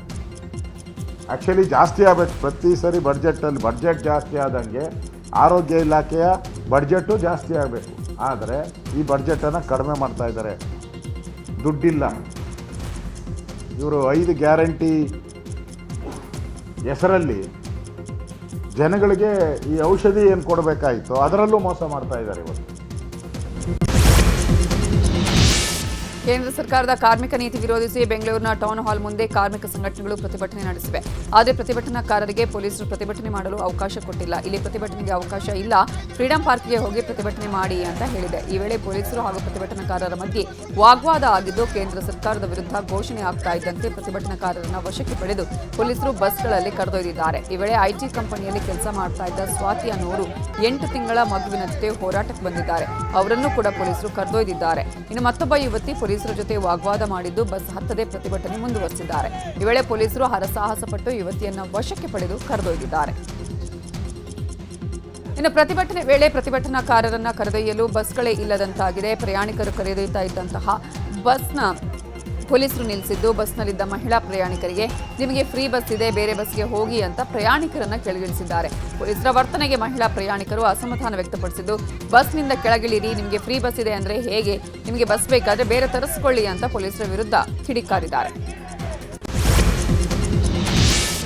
ಆ್ಯಕ್ಚುಲಿ ಜಾಸ್ತಿ ಆಗಬೇಕು. ಪ್ರತಿ ಸರಿ ಬಡ್ಜೆಟ್ ಜಾಸ್ತಿ ಆದಂಗೆ ಆರೋಗ್ಯ ಇಲಾಖೆಯ ಬಡ್ಜೆಟು ಜಾಸ್ತಿ ಆಗಬೇಕು. ಆದರೆ ಈ ಬಡ್ಜೆಟನ್ನು ಕಡಿಮೆ ಮಾಡ್ತಾ ಇದ್ದಾರೆ. ದುಡ್ಡಿಲ್ಲ. ಇವರು 5 ಗ್ಯಾರಂಟಿ ಹೆಸರಲ್ಲಿ ಜನಗಳಿಗೆ ಈ ಔಷಧಿ ಏನು ಕೊಡಬೇಕಾಯಿತು ಅದರಲ್ಲೂ ಮೋಸ ಮಾಡ್ತಾ ಇದ್ದಾರೆ ಇವತ್ತು. ಕೇಂದ್ರ ಸರ್ಕಾರದ ಕಾರ್ಮಿಕ ನೀತಿ ವಿರೋಧಿಸಿ ಬೆಂಗಳೂರಿನ ಟೌನ್ ಹಾಲ್ ಮುಂದೆ ಕಾರ್ಮಿಕ ಸಂಘಟನೆಗಳು ಪ್ರತಿಭಟನೆ ನಡೆಸಿವೆ. ಆದರೆ ಪ್ರತಿಭಟನಾಕಾರರಿಗೆ ಪೊಲೀಸರು ಪ್ರತಿಭಟನೆ ಮಾಡಲು ಅವಕಾಶ ಕೊಟ್ಟಿಲ್ಲ. ಇಲ್ಲಿ ಪ್ರತಿಭಟನೆಗೆ ಅವಕಾಶ ಇಲ್ಲ, ಫ್ರೀಡಂ ಪಾರ್ಕ್ಗೆ ಹೋಗಿ ಪ್ರತಿಭಟನೆ ಮಾಡಿ ಅಂತ ಹೇಳಿದೆ. ಈ ವೇಳೆ ಪೊಲೀಸರು ಹಾಗೂ ಪ್ರತಿಭಟನಾಕಾರರ ಮಧ್ಯೆ ವಾಗ್ವಾದ ಆಗಿದ್ದು, ಕೇಂದ್ರ ಸರ್ಕಾರದ ವಿರುದ್ಧ ಘೋಷಣೆ ಆಗ್ತಾ ಇದ್ದಂತೆ ಪ್ರತಿಭಟನಾಕಾರರನ್ನ ವಶಕ್ಕೆ ಪಡೆದು ಪೊಲೀಸರು ಬಸ್ಗಳಲ್ಲಿ ಕರೆದೊಯ್ದಿದ್ದಾರೆ. ಈ ವೇಳೆ ಐಟಿ ಕಂಪನಿಯಲ್ಲಿ ಕೆಲಸ ಮಾಡ್ತಾ ಇದ್ದ ಸ್ವಾತಿ ಅನ್ನೋರು 8 ತಿಂಗಳ ಮಗುವಿನ ಜೊತೆ ಹೋರಾಟಕ್ಕೆ ಬಂದಿದ್ದಾರೆ. ಅವರನ್ನು ಕೂಡ ಪೊಲೀಸರು ಕರೆದೊಯ್ದಿದ್ದಾರೆ. ಇನ್ನು ಮತ್ತೊಬ್ಬ ಯುವತಿ ಪೊಲೀಸರ ಜೊತೆ ವಾಗ್ವಾದ ಮಾಡಿದ್ದು ಬಸ್ ಹತ್ತದೇ ಪ್ರತಿಭಟನೆ ಮುಂದುವರೆಸಿದ್ದಾರೆ. ಈ ವೇಳೆ ಪೊಲೀಸರು ಹರಸಾಹಸ ಪಟ್ಟು ಯುವತಿಯನ್ನ ವಶಕ್ಕೆ ಪಡೆದು ಕರೆದೊಯ್ದಿದ್ದಾರೆ. ಇನ್ನು ಪ್ರತಿಭಟನೆ ವೇಳೆ ಪ್ರತಿಭಟನಾಕಾರರನ್ನ ಕರೆದೊಯ್ಯಲು ಬಸ್ಗಳೇ ಇಲ್ಲದಂತಾಗಿದೆ. ಪ್ರಯಾಣಿಕರು ಕರೆದೊಯ್ತಾ ಇದ್ದಂತಹ ಬಸ್ನ ಪೊಲೀಸರು ನಿಲ್ಲಿಸಿದ್ದು, ಬಸ್ನಲ್ಲಿದ್ದ ಮಹಿಳಾ ಪ್ರಯಾಣಿಕರಿಗೆ ನಿಮಗೆ ಫ್ರೀ ಬಸ್ ಇದೆ, ಬೇರೆ ಬಸ್ಗೆ ಹೋಗಿ ಅಂತ ಪ್ರಯಾಣಿಕರನ್ನ ಕೆಳಗಿಳಿಸಿದ್ದಾರೆ. ಪೊಲೀಸರ ವರ್ತನೆಗೆ ಮಹಿಳಾ ಪ್ರಯಾಣಿಕರು ಅಸಮಾಧಾನ ವ್ಯಕ್ತಪಡಿಸಿದ್ದು, ಬಸ್ನಿಂದ ಕೆಳಗಿಳಿರಿ, ನಿಮಗೆ ಫ್ರೀ ಬಸ್ ಇದೆ ಅಂದ್ರೆ ಹೇಗೆ, ನಿಮಗೆ ಬಸ್ ಬೇಕಾದ್ರೆ ಬೇರೆ ತರಿಸ್ಕೊಳ್ಳಿ ಅಂತ ಪೊಲೀಸರ ವಿರುದ್ಧ ಕಿಡಿಕಾರಿದ್ದಾರೆ.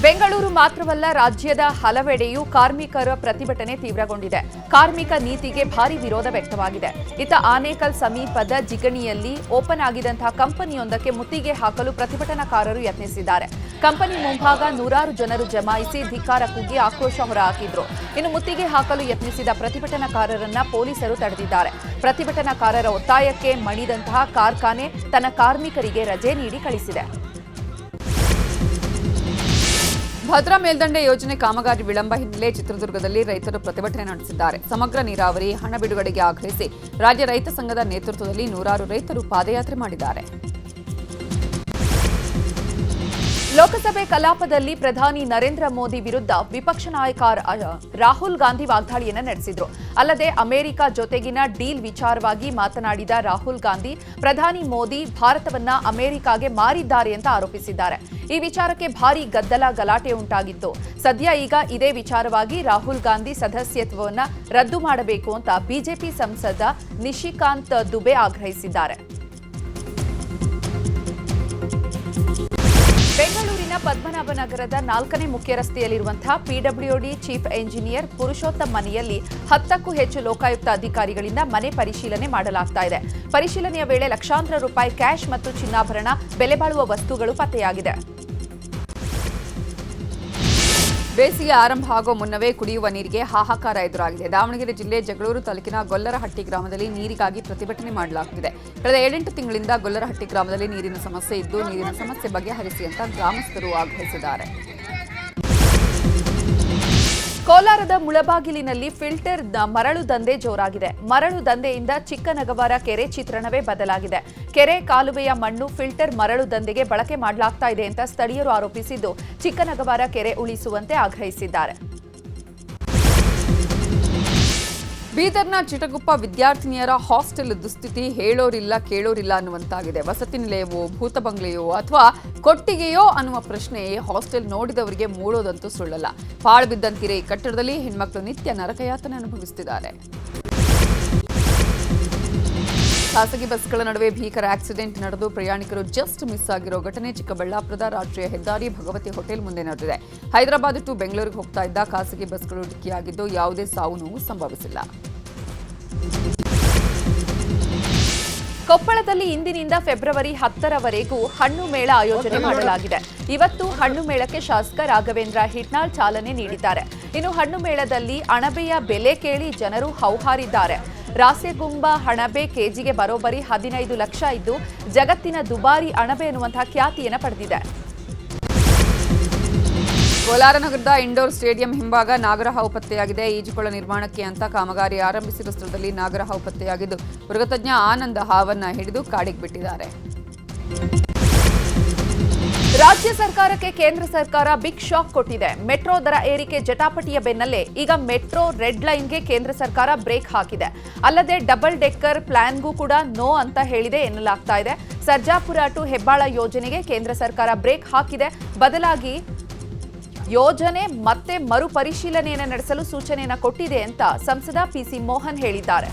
ಬೆಂಗಳೂರು ಮಾತ್ರವಲ್ಲ, ರಾಜ್ಯದ ಹಲವೆಡೆಯೂ ಕಾರ್ಮಿಕರ ಪ್ರತಿಭಟನೆ ತೀವ್ರಗೊಂಡಿದೆ. ಕಾರ್ಮಿಕ ನೀತಿಗೆ ಭಾರಿ ವಿರೋಧ ವ್ಯಕ್ತವಾಗಿದೆ. ಇತ್ತ ಆನೇಕಲ್ ಸಮೀಪದ ಜಿಗಣಿಯಲ್ಲಿ ಓಪನ್ ಆಗಿದಂತಹ ಕಂಪನಿಯೊಂದಕ್ಕೆ ಮುತ್ತಿಗೆ ಹಾಕಲು ಪ್ರತಿಭಟನಾಕಾರರು ಯತ್ನಿಸಿದ್ದಾರೆ. ಕಂಪನಿ ಮುಂಭಾಗ ನೂರಾರು ಜನರು ಜಮಾಯಿಸಿ ಧಿಕ್ಕಾರ ಕೂಗಿ ಆಕ್ರೋಶ ಹೊರಹಾಕಿದ್ರು. ಇನ್ನು ಮುತ್ತಿಗೆ ಹಾಕಲು ಯತ್ನಿಸಿದ ಪ್ರತಿಭಟನಾಕಾರರನ್ನ ಪೊಲೀಸರು ತಡೆದಿದ್ದಾರೆ. ಪ್ರತಿಭಟನಾಕಾರರ ಒತ್ತಾಯಕ್ಕೆ ಮಣಿದಂತಹ ಕಾರ್ಖಾನೆ ತನ್ನ ಕಾರ್ಮಿಕರಿಗೆ ರಜೆ ನೀಡಿ ಕಳಿಸಿದೆ. ಭದ್ರಾ ಮೇಲ್ದಂಡೆ ಯೋಜನೆ ಕಾಮಗಾರಿ ವಿಳಂಬ ಹಿನ್ನೆಲೆ ಚಿತ್ರದುರ್ಗದಲ್ಲಿ ರೈತರು ಪ್ರತಿಭಟನೆ ನಡೆಸಿದ್ದಾರೆ. ಸಮಗ್ರ ನೀರಾವರಿ ಹಣ ಬಿಡುಗಡೆಗೆ ಆಗ್ರಹಿಸಿ ರಾಜ್ಯ ರೈತ ಸಂಘದ ನೇತೃತ್ವದಲ್ಲಿ ನೂರಾರು ರೈತರು ಪಾದಯಾತ್ರೆ ಮಾಡಿದ್ದಾರೆ. ಲೋಕಸಭೆ ಕಲಾಪದಲ್ಲಿ ಪ್ರಧಾನಿ ನರೇಂದ್ರ ಮೋದಿ ವಿರುದ್ಧ ವಿಪಕ್ಷ ನಾಯಕ ರಾಹುಲ್ ಗಾಂಧಿ ವಾಗ್ದಾಳಿಯನ್ನು ನಡೆಸಿದ್ರು. ಅಲ್ಲದೆ ಅಮೆರಿಕ ಜೊತೆಗಿನ ಡೀಲ್ ವಿಚಾರವಾಗಿ ಮಾತನಾಡಿದ ರಾಹುಲ್ ಗಾಂಧಿ, ಪ್ರಧಾನಿ ಮೋದಿ ಭಾರತವನ್ನ ಅಮೆರಿಕಾಗೆ ಮಾರಿದ್ದಾರೆ ಅಂತ ಆರೋಪಿಸಿದ್ದಾರೆ. ಈ ವಿಚಾರಕ್ಕೆ ಭಾರೀ ಗದ್ದಲ ಗಲಾಟೆ ಉಂಟಾಗಿತ್ತು. ಸದ್ಯ ಈಗ ಇದೇ ವಿಚಾರವಾಗಿ ರಾಹುಲ್ ಗಾಂಧಿ ಸದಸ್ಯತ್ವವನ್ನು ರದ್ದು ಮಾಡಬೇಕು ಅಂತ ಬಿಜೆಪಿ ಸಂಸದ ನಿಶಿಕಾಂತ್ ದುಬೆ ಆಗ್ರಹಿಸಿದ್ದಾರೆ. ಬೆಂಗಳೂರಿನ ಪದ್ಮನಾಭನಗರದ 4ನೇ ಮುಖ್ಯ ರಸ್ತೆಯಲ್ಲಿರುವಂತಹ ಪಿಡಬ್ಲ್ಯೂಡಿ ಚೀಫ್ ಎಂಜಿನಿಯರ್ ಪುರುಷೋತ್ತಮ್ ಮನೆಯಲ್ಲಿ 10ಕ್ಕೂ ಹೆಚ್ಚು ಲೋಕಾಯುಕ್ತ ಅಧಿಕಾರಿಗಳಿಂದ ಮನೆ ಪರಿಶೀಲನೆ ಮಾಡಲಾಗ್ತಾ ಇದೆ. ಪರಿಶೀಲನೆಯ ವೇಳೆ ಲಕ್ಷಾಂತರ ರೂಪಾಯಿ ಕ್ಯಾಶ್ ಮತ್ತು ಚಿನ್ನಾಭರಣ, ಬೆಲೆ ಬಾಳುವ ವಸ್ತುಗಳು ಪತ್ತೆಯಾಗಿದೆ. ಬೇಸಿಗೆ ಆರಂಭ ಆಗೋ ಮುನ್ನವೇ ಕುಡಿಯುವ ನೀರಿಗೆ ಹಾಹಾಕಾರ ಎದುರಾಗಿದೆ. ದಾವಣಗೆರೆ ಜಿಲ್ಲೆ ಜಗಳೂರು ತಾಲೂಕಿನ ಗೊಲ್ಲರಹಟ್ಟಿ ಗ್ರಾಮದಲ್ಲಿ ನೀರಿಗಾಗಿ ಪ್ರತಿಭಟನೆ ಮಾಡಲಾಗುತ್ತಿದೆ. ಕಳೆದ 7-8 ತಿಂಗಳಿಂದ ಗೊಲ್ಲರಹಟ್ಟಿ ಗ್ರಾಮದಲ್ಲಿ ನೀರಿನ ಸಮಸ್ಯೆ ಇದ್ದು, ನೀರಿನ ಸಮಸ್ಯೆ ಬಗೆಹರಿಸಿ ಅಂತ ಗ್ರಾಮಸ್ಥರು ಆಗ್ರಹಿಸಿದ್ದಾರೆ. ಕೋಲಾರದ ಮುಳಬಾಗಿಲಿನಲ್ಲಿ ಫಿಲ್ಟರ್ ಮರಳು ದಂಧೆ ಜೋರಾಗಿದೆ. ಮರಳು ದಂಧೆಯಿಂದ ಚಿಕ್ಕನಗವಾರ ಕೆರೆ ಚಿತ್ರಣವೇ ಬದಲಾಗಿದೆ. ಕೆರೆ ಕಾಲುವೆಯ ಮಣ್ಣು ಫಿಲ್ಟರ್ ಮರಳು ದಂಧೆಗೆ ಬಳಕೆ ಮಾಡಲಾಗ್ತಾ ಇದೆ ಅಂತ ಸ್ಥಳೀಯರು ಆರೋಪಿಸಿದ್ದು, ಚಿಕ್ಕನಗವಾರ ಕೆರೆ ಉಳಿಸುವಂತೆ ಆಗ್ರಹಿಸಿದ್ದಾರೆ. ಬೀದರ್ನ ಚಿಟಗುಪ್ಪ ವಿದ್ಯಾರ್ಥಿನಿಯರ ಹಾಸ್ಟೆಲ್ ದುಸ್ಥಿತಿ ಹೇಳೋರಿಲ್ಲ ಕೇಳೋರಿಲ್ಲ ಅನ್ನುವಂತಾಗಿದೆ. ವಸತಿ ನಿಲಯವೋ, ಭೂತ ಬಂಗ್ಲೆಯೋ ಅಥವಾ ಕೊಟ್ಟಿಗೆಯೋ ಅನ್ನುವ ಪ್ರಶ್ನೆ ಹಾಸ್ಟೆಲ್ ನೋಡಿದವರಿಗೆ ಮೂಡೋದಂತೂ ಸುಳ್ಳಲ್ಲ. ಪಾಳು ಬಿದ್ದಂತಿರೆ ಈ ಕಟ್ಟಡದಲ್ಲಿ ಹೆಣ್ಮಕ್ಳು ನಿತ್ಯ ನರಕಯಾತನೆ ಅನುಭವಿಸುತ್ತಿದ್ದಾರೆ. ಖಾಸಗಿ ಬಸ್ಗಳ ನಡುವೆ ಭೀಕರ ಆಕ್ಸಿಡೆಂಟ್ ನಡೆದು ಪ್ರಯಾಣಿಕರು ಜಸ್ಟ್ ಮಿಸ್ ಆಗಿರೋ ಘಟನೆ ಚಿಕ್ಕಬಳ್ಳಾಪುರದ ರಾಷ್ಟ್ರೀಯ ಹೆದ್ದಾರಿ ಭಗವತಿ ಹೋಟೆಲ್ ಮುಂದೆ ನಡೆದಿದೆ. ಹೈದರಾಬಾದ್ ಟು ಬೆಂಗಳೂರಿಗೆ ಹೋಗ್ತಾ ಇದ್ದ ಖಾಸಗಿ ಬಸ್ಗಳು ಡಿಕ್ಕಿಯಾಗಿದ್ದು ಯಾವುದೇ ಸಾವು ನೋವು ಸಂಭವಿಸಿಲ್ಲ. ಕೊಪ್ಪಳದಲ್ಲಿ ಇಂದಿನಿಂದ ಫೆಬ್ರವರಿ 10ರವರೆಗೂ ಹಣ್ಣು ಮೇಳ ಆಯೋಜನೆ ಮಾಡಲಾಗಿದೆ. ಇವತ್ತು ಹಣ್ಣು ಮೇಳಕ್ಕೆ ಶಾಸಕ ರಾಘವೇಂದ್ರ ಹಿಟ್ನಾಳ್ ಚಾಲನೆ ನೀಡಿದ್ದಾರೆ. ಇನ್ನು ಹಣ್ಣು ಮೇಳದಲ್ಲಿ ಅಣಬೆಯ ಬೆಲೆ ಕೇಳಿ ಜನರು ಹೌಹಾರಿದ್ದಾರೆ. ರಾಸೆಗುಂಬ ಅಣಬೆ ಕೆಜಿಗೆ ಬರೋಬ್ಬರಿ 15 ಲಕ್ಷ ಇದ್ದು ಜಗತ್ತಿನ ದುಬಾರಿ ಅಣಬೆ ಎನ್ನುವಂತಹ ಖ್ಯಾತಿಯನ್ನು ಪಡೆದಿದೆ. ಕೋಲಾರ ನಗರದ ಇಂಡೋರ್ ಸ್ಟೇಡಿಯಂ ಹಿಂಭಾಗ ನಾಗರಹಾವು ಪತ್ತೆಯಾಗಿದೆ. ಈಜುಕೊಳ ನಿರ್ಮಾಣಕ್ಕೆ ಅಂತ ಕಾಮಗಾರಿ ಆರಂಭಿಸಿರುವ ಸ್ಥಳದಲ್ಲಿ ನಾಗರಹಾವು ಪತ್ತೆಯಾಗಿದ್ದು ಮೃಗತಜ್ಞ ಆನಂದ ಹಾವನ್ನ ಹಿಡಿದು ಕಾಡಿಗೆ ಬಿಟ್ಟಿದ್ದಾರೆ. ರಾಜ್ಯ ಸರ್ಕಾರಕ್ಕೆ ಕೇಂದ್ರ ಸರ್ಕಾರ ಬಿಗ್ ಶಾಕ್ ಕೊಟ್ಟಿದೆ. ಮೆಟ್ರೋ ದರ ಏರಿಕೆ ಜಟಾಪಟಿಯ ಬೆನ್ನಲ್ಲೇ ಈಗ ಮೆಟ್ರೋ ರೆಡ್ ಲೈನ್ಗೆ ಕೇಂದ್ರ ಸರ್ಕಾರ ಬ್ರೇಕ್ ಹಾಕಿದೆ. ಅಲ್ಲದೆ ಡಬಲ್ ಡೆಕ್ಕರ್ ಪ್ಲಾನ್ಗೂ ಕೂಡ ನೋ ಅಂತ ಹೇಳಿದೆ ಎನ್ನಲಾಗ್ತಾ ಇದೆ. ಸರ್ಜಾಪುರ ಟು ಹೆಬ್ಬಾಳ ಯೋಜನೆಗೆ ಕೇಂದ್ರ ಸರ್ಕಾರ ಬ್ರೇಕ್ ಹಾಕಿದೆ. ಬದಲಾಗಿ ಯೋಜನೆ ಮತ್ತೆ ಮರುಪರಿಶೀಲನೆಯನ್ನು ನಡೆಸಲು ಸೂಚನೆಯನ್ನು ಕೊಟ್ಟಿದೆ ಅಂತ ಸಂಸದ ಪಿಸಿ ಮೋಹನ್ ಹೇಳಿದ್ದಾರೆ.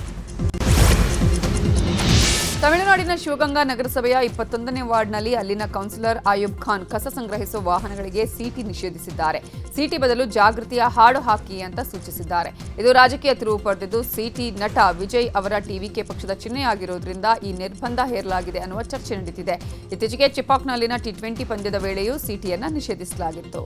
ತಮಿಳುನಾಡಿನ ಶಿವಗಂಗಾ ನಗರಸಭೆಯ 21ನೇ ವಾರ್ಡ್ನಲ್ಲಿ ಅಲ್ಲಿನ ಕೌನ್ಸಿಲರ್ ಆಯುಬ್ ಖಾನ್ ಕಸ ಸಂಗ್ರಹಿಸುವ ವಾಹನಗಳಿಗೆ ಸಿಟಿ ನಿಷೇಧಿಸಿದ್ದಾರೆ. ಸಿಟಿ ಬದಲು ಜಾಗೃತಿಯ ಹಾಡು ಹಾಕಿ ಅಂತ ಸೂಚಿಸಿದ್ದಾರೆ. ಇದು ರಾಜಕೀಯ ತಿರುವು ಪಡೆದಿದ್ದು ಸಿಟಿ ನಟ ವಿಜಯ್ ಅವರ ಟಿವಿಕೆ ಪಕ್ಷದ ಚಿಹ್ನೆಯಾಗಿರುವುದರಿಂದ ಈ ನಿರ್ಬಂಧ ಹೇರಲಾಗಿದೆ ಅನ್ನುವ ಚರ್ಚೆ ನಡೆದಿದೆ. ಇತ್ತೀಚೆಗೆ ಚಿಪಾಕ್ನಲ್ಲಿನ T20 ಪಂದ್ಯದ ವೇಳೆಯೂ ಸಿಟಿಯನ್ನು ನಿಷೇಧಿಸಲಾಗಿತ್ತು.